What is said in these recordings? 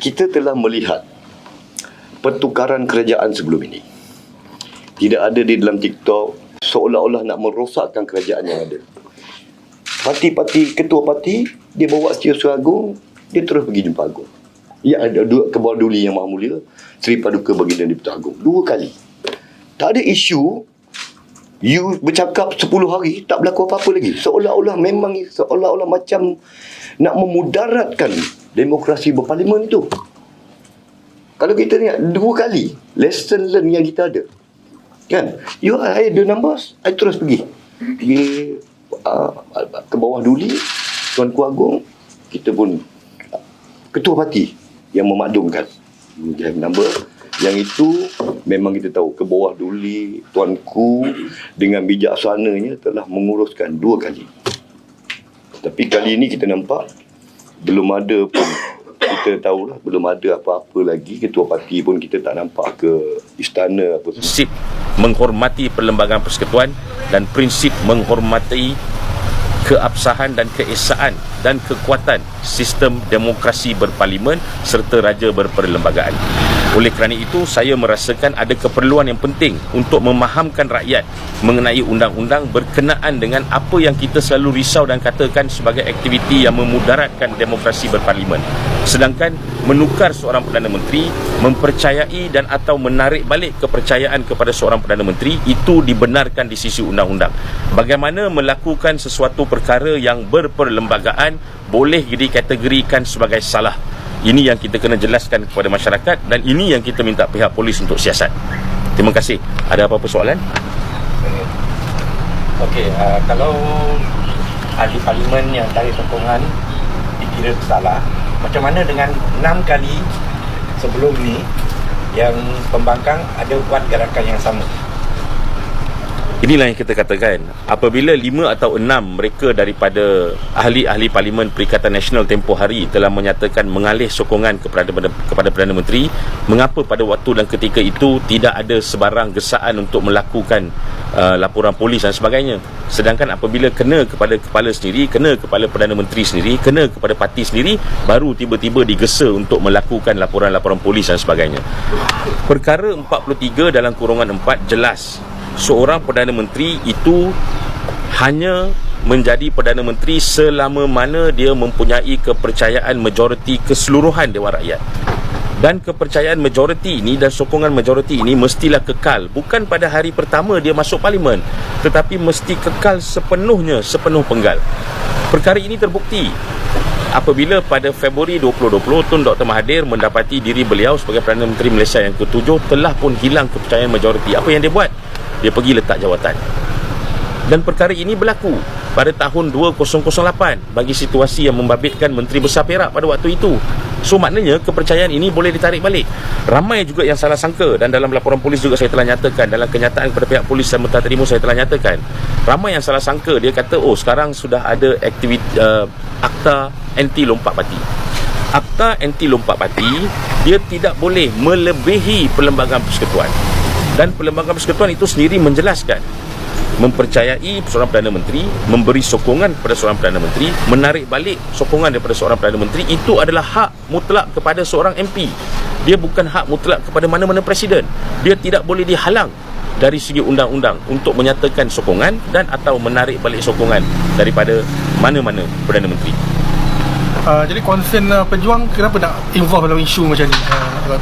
kita telah melihat pertukaran kerajaan sebelum ini. Tidak ada di dalam TikTok seolah-olah nak merosakkan kerajaan yang ada. Parti-parti, ketua parti, dia bawa Setiausaha Agung, dia terus pergi jumpa Agung. Ya, ada dua Kebawah Duli Yang Maha Mulia, Seri Paduka Baginda Dipertuan Agung. 2 kali. Tak ada isu, you bercakap 10 hari, tak berlaku apa-apa lagi. Seolah-olah macam nak memudaratkan demokrasi berparlimen itu. Kalau kita lihat 2 kali, lesson learn yang kita ada. Kan? I ada numbers, I terus pergi ke bawah Duli, Tuanku Agong, kita pun ketua parti yang memakdumkan. Dia number yang itu memang kita tahu ke bawah Duli, Tuanku dengan bijaksananya telah menguruskan 2 kali. Tapi kali ini kita nampak belum ada pun, kita tahulah belum ada apa-apa lagi. Ketua parti pun kita tak nampak ke istana apa. Prinsip menghormati perlembagaan persekutuan dan prinsip menghormati keabsahan dan keesaan dan kekuatan sistem demokrasi berparlimen serta raja berperlembagaan. Oleh kerana itu, saya merasakan ada keperluan yang penting untuk memahamkan rakyat mengenai undang-undang berkenaan dengan apa yang kita selalu risau dan katakan sebagai aktiviti yang memudaratkan demokrasi berparlimen. Sedangkan menukar seorang Perdana Menteri, mempercayai dan atau menarik balik kepercayaan kepada seorang Perdana Menteri, itu dibenarkan di sisi undang-undang. Bagaimana melakukan sesuatu perkara yang berperlembagaan boleh dikategorikan sebagai salah. Ini yang kita kena jelaskan kepada masyarakat dan ini yang kita minta pihak polis untuk siasat. Terima kasih. Ada apa-apa soalan? Okey, kalau ahli parlimen yang tarik sokongan dikira salah, macam mana dengan 6 kali sebelum ni yang pembangkang ada buat gerakan yang sama? Inilah yang kita katakan, apabila 5 atau 6 mereka daripada ahli-ahli parlimen Perikatan Nasional tempoh hari telah menyatakan mengalih sokongan kepada Perdana Menteri, mengapa pada waktu dan ketika itu tidak ada sebarang gesaan untuk melakukan laporan polis dan sebagainya? Sedangkan apabila kena kepada kepala sendiri, kena kepada Perdana Menteri sendiri, kena kepada parti sendiri, baru tiba-tiba digesa untuk melakukan laporan-laporan polis dan sebagainya. Perkara 43 dalam kurungan 4 jelas seorang Perdana Menteri itu hanya menjadi Perdana Menteri selama mana dia mempunyai kepercayaan majoriti keseluruhan Dewan Rakyat. Dan kepercayaan majoriti ini dan sokongan majoriti ini mestilah kekal, bukan pada hari pertama dia masuk parlimen, tetapi mesti kekal sepenuhnya, sepenuh penggal. Perkara ini terbukti apabila pada Februari 2020 Tun Dr. Mahathir mendapati diri beliau sebagai Perdana Menteri Malaysia yang ke-7 telah pun hilang kepercayaan majoriti. Apa yang dia buat? Dia pergi letak jawatan. Dan perkara ini berlaku pada tahun 2008 bagi situasi yang membabitkan Menteri Besar Perak pada waktu itu. So maknanya kepercayaan ini boleh ditarik balik. Ramai juga yang salah sangka, dan dalam laporan polis juga saya telah nyatakan, dalam kenyataan kepada pihak polis dan mentah terima saya telah nyatakan, ramai yang salah sangka. Dia kata, oh sekarang sudah ada aktiviti akta anti lompat parti. Akta anti lompat parti, dia tidak boleh melebihi perlembagaan persekutuan. Dan perlembagaan persekutuan itu sendiri menjelaskan mempercayai seorang Perdana Menteri, memberi sokongan kepada seorang Perdana Menteri, menarik balik sokongan daripada seorang Perdana Menteri, itu adalah hak mutlak kepada seorang MP. Dia bukan hak mutlak kepada mana-mana presiden. Dia tidak boleh dihalang dari segi undang-undang untuk menyatakan sokongan dan atau menarik balik sokongan daripada mana-mana Perdana Menteri. Jadi concern pejuang kenapa nak involve dalam isu macam ni,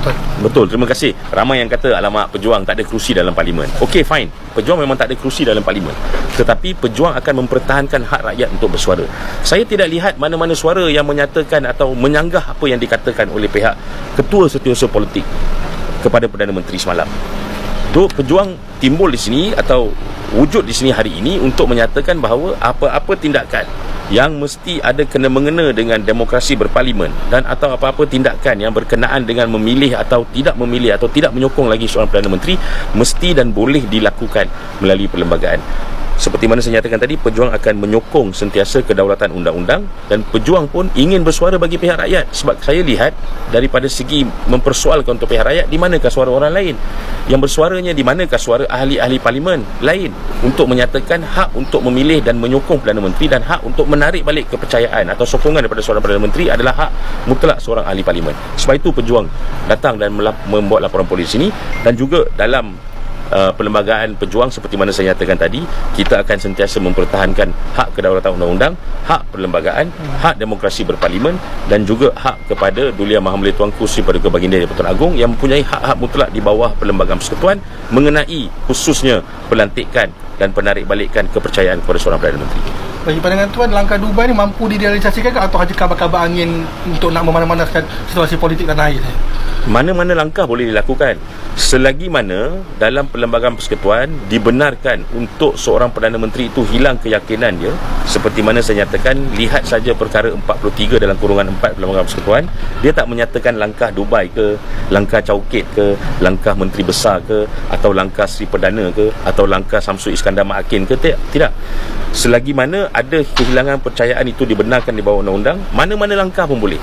Tuan? Betul, terima kasih. Ramai yang kata alamak pejuang tak ada kerusi dalam parlimen. Okey, fine. Pejuang memang tak ada kerusi dalam parlimen. Tetapi pejuang akan mempertahankan hak rakyat untuk bersuara. Saya tidak lihat mana-mana suara yang menyatakan atau menyanggah apa yang dikatakan oleh pihak Ketua Setiausaha Politik kepada Perdana Menteri semalam. Pejuang timbul di sini atau wujud di sini hari ini untuk menyatakan bahawa apa-apa tindakan yang mesti ada kena-mengena dengan demokrasi berparlimen dan atau apa-apa tindakan yang berkenaan dengan memilih atau tidak memilih atau tidak menyokong lagi seorang Perdana Menteri mesti dan boleh dilakukan melalui perlembagaan. seperti mana saya nyatakan tadi, pejuang akan menyokong sentiasa kedaulatan undang-undang, dan pejuang pun ingin bersuara bagi pihak rakyat. Sebab saya lihat daripada segi mempersoalkan untuk pihak rakyat, di manakah suara orang lain yang bersuaranya, di manakah suara ahli-ahli parlimen lain untuk menyatakan hak untuk memilih dan menyokong Perdana Menteri, dan hak untuk menarik balik kepercayaan atau sokongan daripada seorang Perdana Menteri adalah hak mutlak seorang ahli parlimen. Sebab itu pejuang datang dan membuat laporan polis ini. Dan juga dalam perlembagaan pejuang, seperti mana saya nyatakan tadi, kita akan sentiasa mempertahankan hak kedaulatan undang-undang, hak perlembagaan, hak demokrasi berparlimen, dan juga hak kepada Duli Yang Maha Mulia Tuanku Sri Paduka Baginda Di-Pertuan Agong yang mempunyai hak-hak mutlak di bawah Perlembagaan Persekutuan mengenai khususnya pelantikan dan penarikbalikan kepercayaan kepada seorang Perdana Menteri. Bagi pandangan tuan, langkah Dubai ni mampu direalisasikan ke, atau hanya kabar-kabar angin untuk nak memanah-manahkan situasi politik tanah air? Mana-mana langkah boleh dilakukan selagi mana dalam Perlembagaan Persekutuan dibenarkan untuk seorang Perdana Menteri itu hilang keyakinan dia. Seperti mana saya nyatakan, lihat saja perkara 43 dalam kurungan 4 Perlembagaan Persekutuan, dia tak menyatakan langkah Dubai ke, langkah Chowkit ke, langkah Menteri Besar ke, atau langkah Sri Perdana ke, atau langkah Samsul Iskandar Ma'akin ke. Tidak. Selagi mana ada kehilangan percayaan itu dibenarkan di bawah undang-undang, mana-mana langkah pun boleh,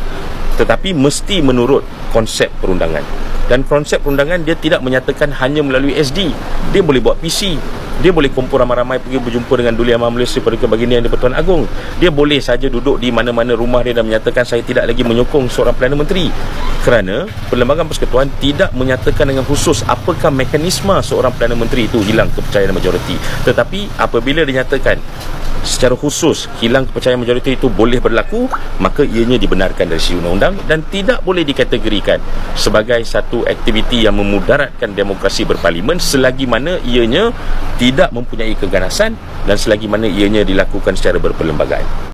tetapi mesti menurut konsep perundangan. Dan konsep perundangan dia tidak menyatakan hanya melalui SD. Dia boleh buat PC, dia boleh kumpul ramai-ramai pergi berjumpa dengan Duli Yang Maha Mulia Sri Paduka Baginda Di-Pertuan Agong. Dia boleh saja duduk di mana-mana rumah dia dan menyatakan saya tidak lagi menyokong seorang Perdana Menteri, kerana Perlembagaan Persekutuan tidak menyatakan dengan khusus apakah mekanisme seorang Perdana Menteri itu hilang kepercayaan majoriti. Tetapi apabila dinyatakan secara khusus hilang kepercayaan majoriti itu boleh berlaku, maka ianya dibenarkan dari segi undang-undang dan tidak boleh dikategorikan sebagai satu aktiviti yang memudaratkan demokrasi berparlimen selagi mana ianya tidak mempunyai keganasan dan selagi mana ianya dilakukan secara berperlembagaan.